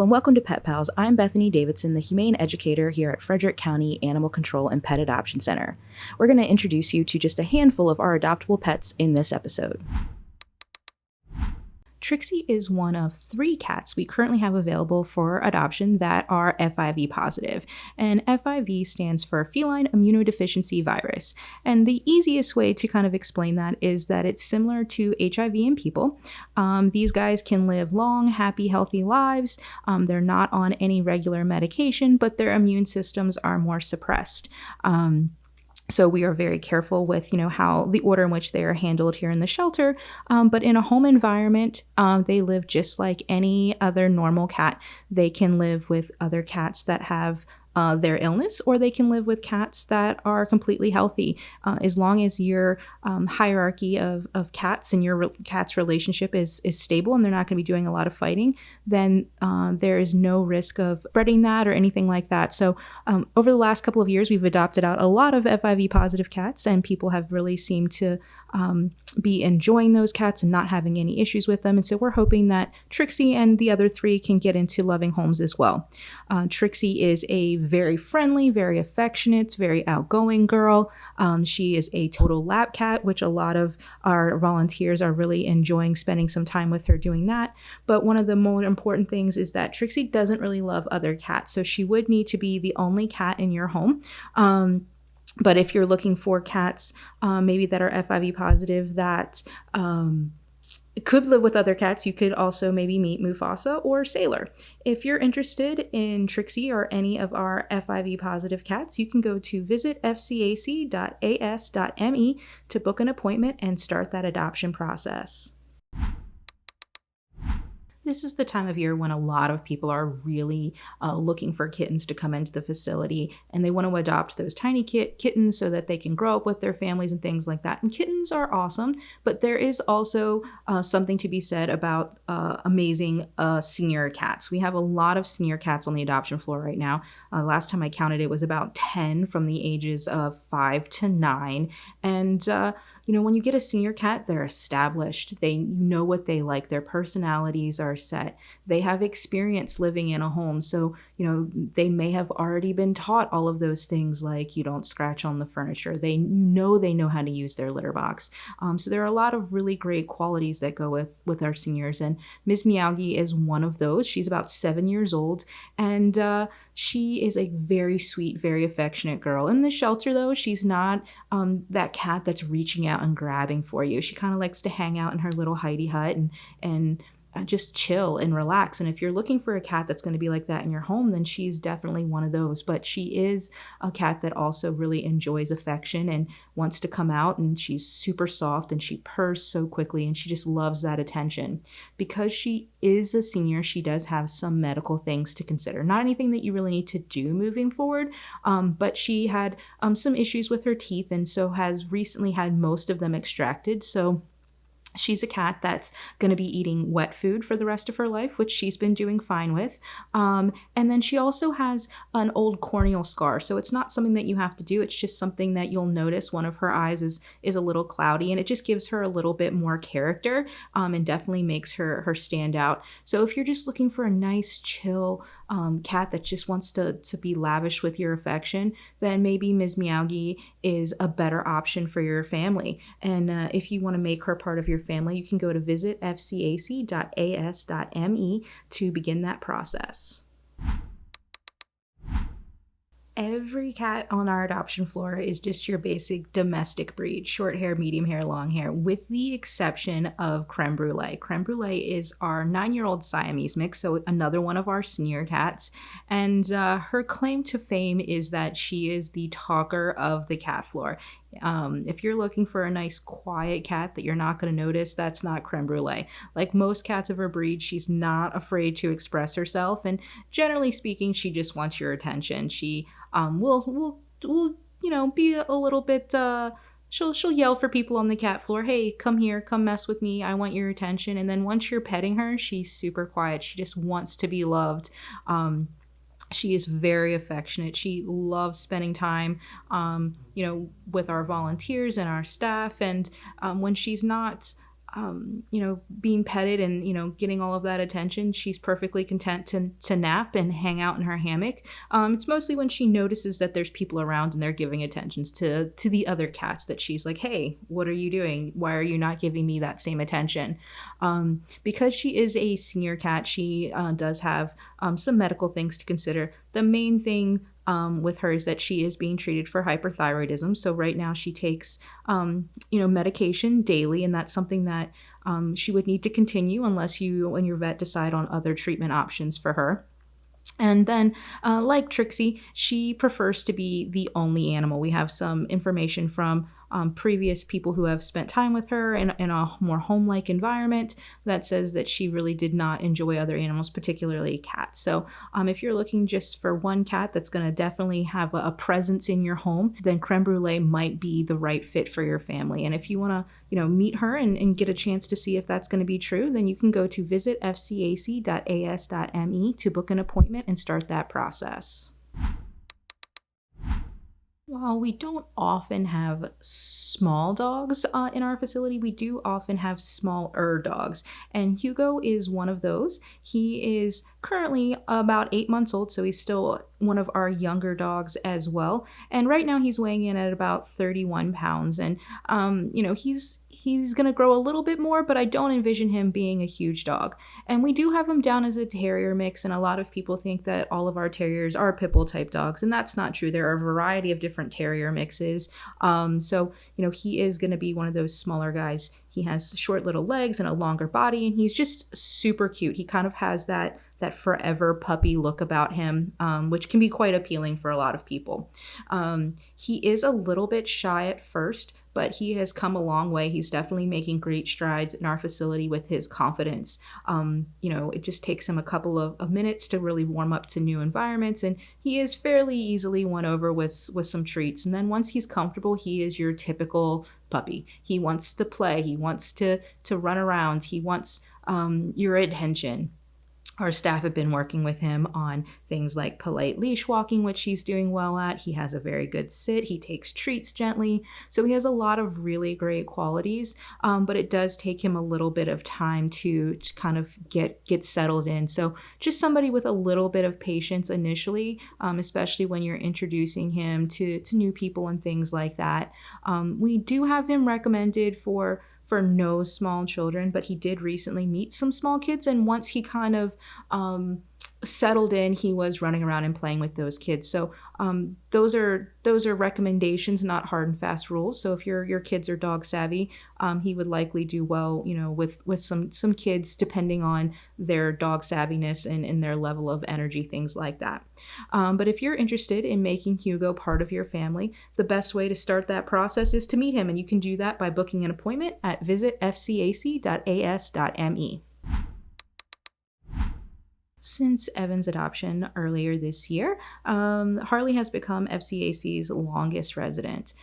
and welcome to Pet Pals. I'm Bethany Davidson, the Humane Educator here at Frederick County Animal Control and Pet Adoption Center. We're going to introduce you to just a handful of our adoptable pets in this episode. Trixie is one of 3 cats we currently have available for adoption that are FIV positive, and FIV stands for Feline Immunodeficiency Virus. And the easiest way to kind of explain that is that it's similar to HIV in people. These guys can live long, happy, healthy lives. They're not on any regular medication, but their immune systems are more suppressed. So we are very careful with, how the order in which they are handled here in the shelter. But in a home environment, they live just like any other normal cat. They can live with other cats that have their illness, or they can live with cats that are completely healthy. As long as your hierarchy of cats and your cat's relationship is stable and they're not going to be doing a lot of fighting, then there is no risk of spreading that or anything like that. So over the last couple of years, we've adopted out a lot of FIV positive cats, and people have really seemed to be enjoying those cats and not having any issues with them. And so we're hoping that Trixie and the other 3 can get into loving homes as well. Trixie is a very friendly, very affectionate, very outgoing girl. She is a total lap cat, which a lot of our volunteers are really enjoying spending some time with her doing that. But one of the more important things is that Trixie doesn't really love other cats. So she would need to be the only cat in your home. But if you're looking for cats maybe that are FIV positive that could live with other cats, you could also maybe meet Mufasa or Sailor. If you're interested in Trixie or any of our FIV positive cats, you can go to visit fcac.as.me to book an appointment and start that adoption process. This is the time of year when a lot of people are really looking for kittens to come into the facility, and they want to adopt those tiny kittens so that they can grow up with their families and things like that. And kittens are awesome, but there is also something to be said about amazing senior cats. We have a lot of senior cats on the adoption floor right now. Last time I counted, it was about 10 from the ages of 5 to 9. And when you get a senior cat, they're established. You know what they like. Their personalities are set. They have experience living in a home. So, they may have already been taught all of those things, like you don't scratch on the furniture. They know how to use their litter box. So there are a lot of really great qualities that go with our seniors. And Ms. Miyagi is one of those. She's about 7 years old, and she is a very sweet, very affectionate girl. In the shelter, though, she's not that cat that's reaching out and grabbing for you. She kind of likes to hang out in her little hidey hut and just chill and relax. And if you're looking for a cat that's going to be like that in your home, then she's definitely one of those. But she is a cat that also really enjoys affection and wants to come out, and she's super soft and she purrs so quickly, and she just loves that attention. Because she is a senior, she does have some medical things to consider. Not anything that you really need to do moving forward, but she had some issues with her teeth, and so has recently had most of them extracted. So she's a cat that's going to be eating wet food for the rest of her life, which she's been doing fine with. And then she also has an old corneal scar. So it's not something that you have to do. It's just something that you'll notice. One of her eyes is a little cloudy, and it just gives her a little bit more character and definitely makes her stand out. So if you're just looking for a nice, chill cat that just wants to be lavish with your affection, then maybe Ms. Miyagi is a better option for your family. And if you want to make her part of your family, you can go to visit fcac.as.me to begin that process. Every cat on our adoption floor is just your basic domestic breed, short hair, medium hair, long hair, with the exception of Creme Brulee. Creme Brulee is our 9-year-old Siamese mix, so another one of our senior cats. And her claim to fame is that she is the talker of the cat floor. If you're looking for a nice quiet cat that you're not going to notice, that's not Creme Brulee. Like most cats of her breed, she's not afraid to express herself, and generally speaking, she just wants your attention. She will be a little bit she'll yell for people on the cat floor, "Hey, come here, come mess with me, I want your attention." And then once you're petting her, she's super quiet. She just wants to be loved. She is very affectionate. She loves spending time, with our volunteers and our staff. And when she's not being petted and, getting all of that attention, she's perfectly content to nap and hang out in her hammock. It's mostly when she notices that there's people around and they're giving attentions to the other cats that she's like, hey, what are you doing? Why are you not giving me that same attention? Because she is a senior cat, she does have some medical things to consider. The main thing with her is that she is being treated for hyperthyroidism. So right now she takes, medication daily, and that's something that she would need to continue unless you and your vet decide on other treatment options for her. And then, like Trixie, she prefers to be the only animal. We have some information from previous people who have spent time with her in a more home-like environment that says that she really did not enjoy other animals, particularly cats. So if you're looking just for one cat that's going to definitely have a presence in your home, then Creme Brulee might be the right fit for your family. And if you want to, meet her and get a chance to see if that's going to be true, then you can go to visit fcac.as.me to book an appointment and start that process. While we don't often have small dogs in our facility, we do often have smaller dogs. And Hugo is one of those. He is currently about 8 months old, so he's still one of our younger dogs as well. And right now he's weighing in at about 31 pounds. And, he's going to grow a little bit more, but I don't envision him being a huge dog. And we do have him down as a terrier mix, and a lot of people think that all of our terriers are pit bull type dogs, and that's not true. There are a variety of different terrier mixes. He is going to be one of those smaller guys. He has short little legs and a longer body, and he's just super cute. He kind of has that forever puppy look about him, which can be quite appealing for a lot of people. He is a little bit shy at first, but he has come a long way. He's definitely making great strides in our facility with his confidence. It just takes him a couple of minutes to really warm up to new environments, and he is fairly easily won over with some treats. And then once he's comfortable, he is your typical puppy. He wants to play. He wants to run around. He wants your attention. Our staff have been working with him on things like polite leash walking, which he's doing well at. He has a very good sit. He takes treats gently. So he has a lot of really great qualities, but it does take him a little bit of time to kind of get settled in. So just somebody with a little bit of patience initially, especially when you're introducing him to new people and things like that. We do have him recommended for no small children, but he did recently meet some small kids, and once he kind of settled in, he was running around and playing with those kids. So those are recommendations, not hard and fast rules. So if your kids are dog savvy, he would likely do well, with some kids, depending on their dog savviness and their level of energy, things like that. But if you're interested in making Hugo part of your family, the best way to start that process is to meet him, and you can do that by booking an appointment at visitfcac.as.me. Since Evan's adoption earlier this year, Harley has become FCAC's longest resident.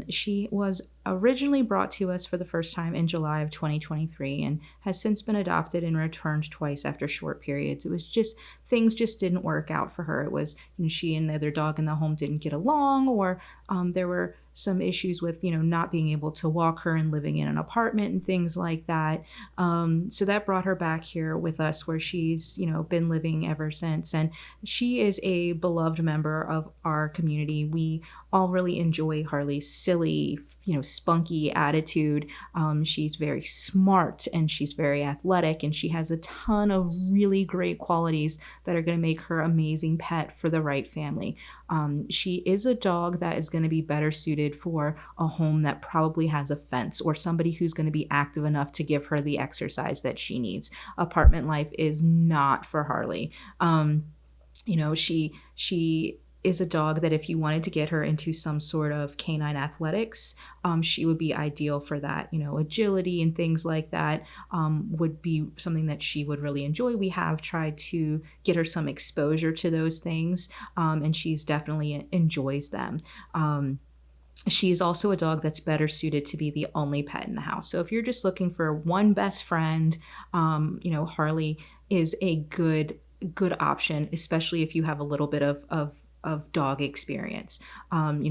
She was originally brought to us for the first time in July of 2023 and has since been adopted and returned twice after short periods. It was just, things just didn't work out for her. It was, she and the other dog in the home didn't get along, or there were some issues with, not being able to walk her and living in an apartment and things like that. So that brought her back here with us, where she's, been living ever since. And she is a beloved member of our community. We all really enjoy Harley's silly, spunky attitude. She's very smart, and she's very athletic, and she has a ton of really great qualities that are going to make her an amazing pet for the right family. She is a dog that is going to be better suited for a home that probably has a fence, or somebody who's going to be active enough to give her the exercise that she needs. Apartment life is not for Harley. She is a dog that if you wanted to get her into some sort of canine athletics, she would be ideal for that. Agility and things like that would be something that she would really enjoy. We have tried to get her some exposure to those things, and she's definitely enjoys them. She's also a dog that's better suited to be the only pet in the house. So if you're just looking for one best friend, Harley is a good option, especially if you have a little bit of dog experience.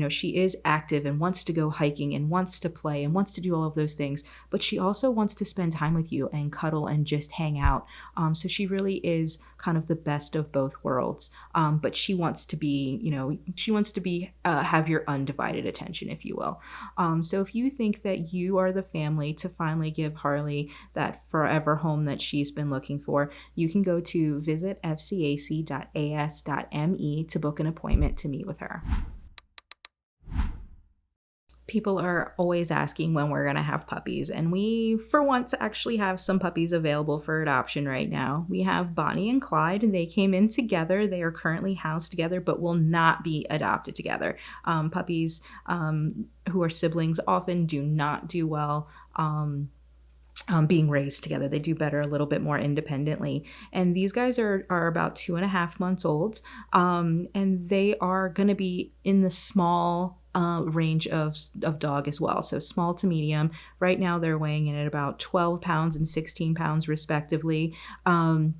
She is active and wants to go hiking and wants to play and wants to do all of those things, but she also wants to spend time with you and cuddle and just hang out. So she really is kind of the best of both worlds. But she wants to be, have your undivided attention, if you will. So if you think that you are the family to finally give Harley that forever home that she's been looking for, you can go to visit fcac.as.me to book an appointment to meet with her. People are always asking when we're going to have puppies, and we, for once, actually have some puppies available for adoption right now. We have Bonnie and Clyde, and they came in together. They are currently housed together, but will not be adopted together. Puppies who are siblings often do not do well being raised together. They do better a little bit more independently. And these guys are about 2.5 months old, and they are going to be in the small range of dog as well. So small to medium. Right now they're weighing in at about 12 pounds and 16 pounds respectively. And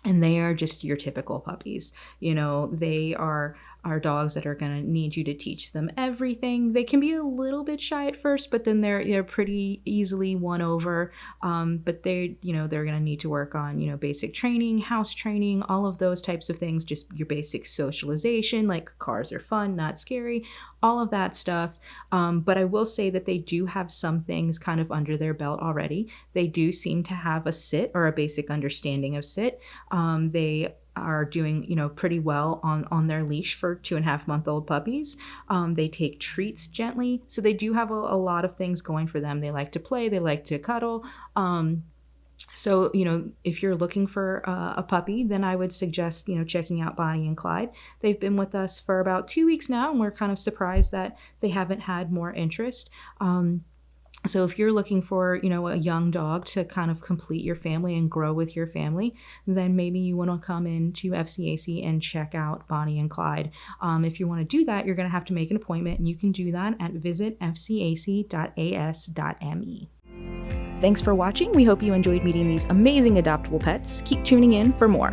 they are just your typical puppies. They are dogs that are going to need you to teach them everything. They can be a little bit shy at first, but then they're pretty easily won over. But they're going to need to work on, basic training, house training, all of those types of things, just your basic socialization, like cars are fun, not scary, all of that stuff. But I will say that they do have some things kind of under their belt already. They do seem to have a sit or a basic understanding of sit. They are doing, pretty well on their leash for 2.5-month-old puppies. They take treats gently. So they do have a lot of things going for them. They like to play, they like to cuddle. So, if you're looking for a puppy, then I would suggest, checking out Bonnie and Clyde. They've been with us for about 2 weeks now, and we're kind of surprised that they haven't had more interest. So if you're looking for, a young dog to kind of complete your family and grow with your family, then maybe you want to come into FCAC and check out Bonnie and Clyde. If you want to do that, you're going to have to make an appointment, and you can do that at visitfcac.as.me. Thanks for watching. We hope you enjoyed meeting these amazing adoptable pets. Keep tuning in for more.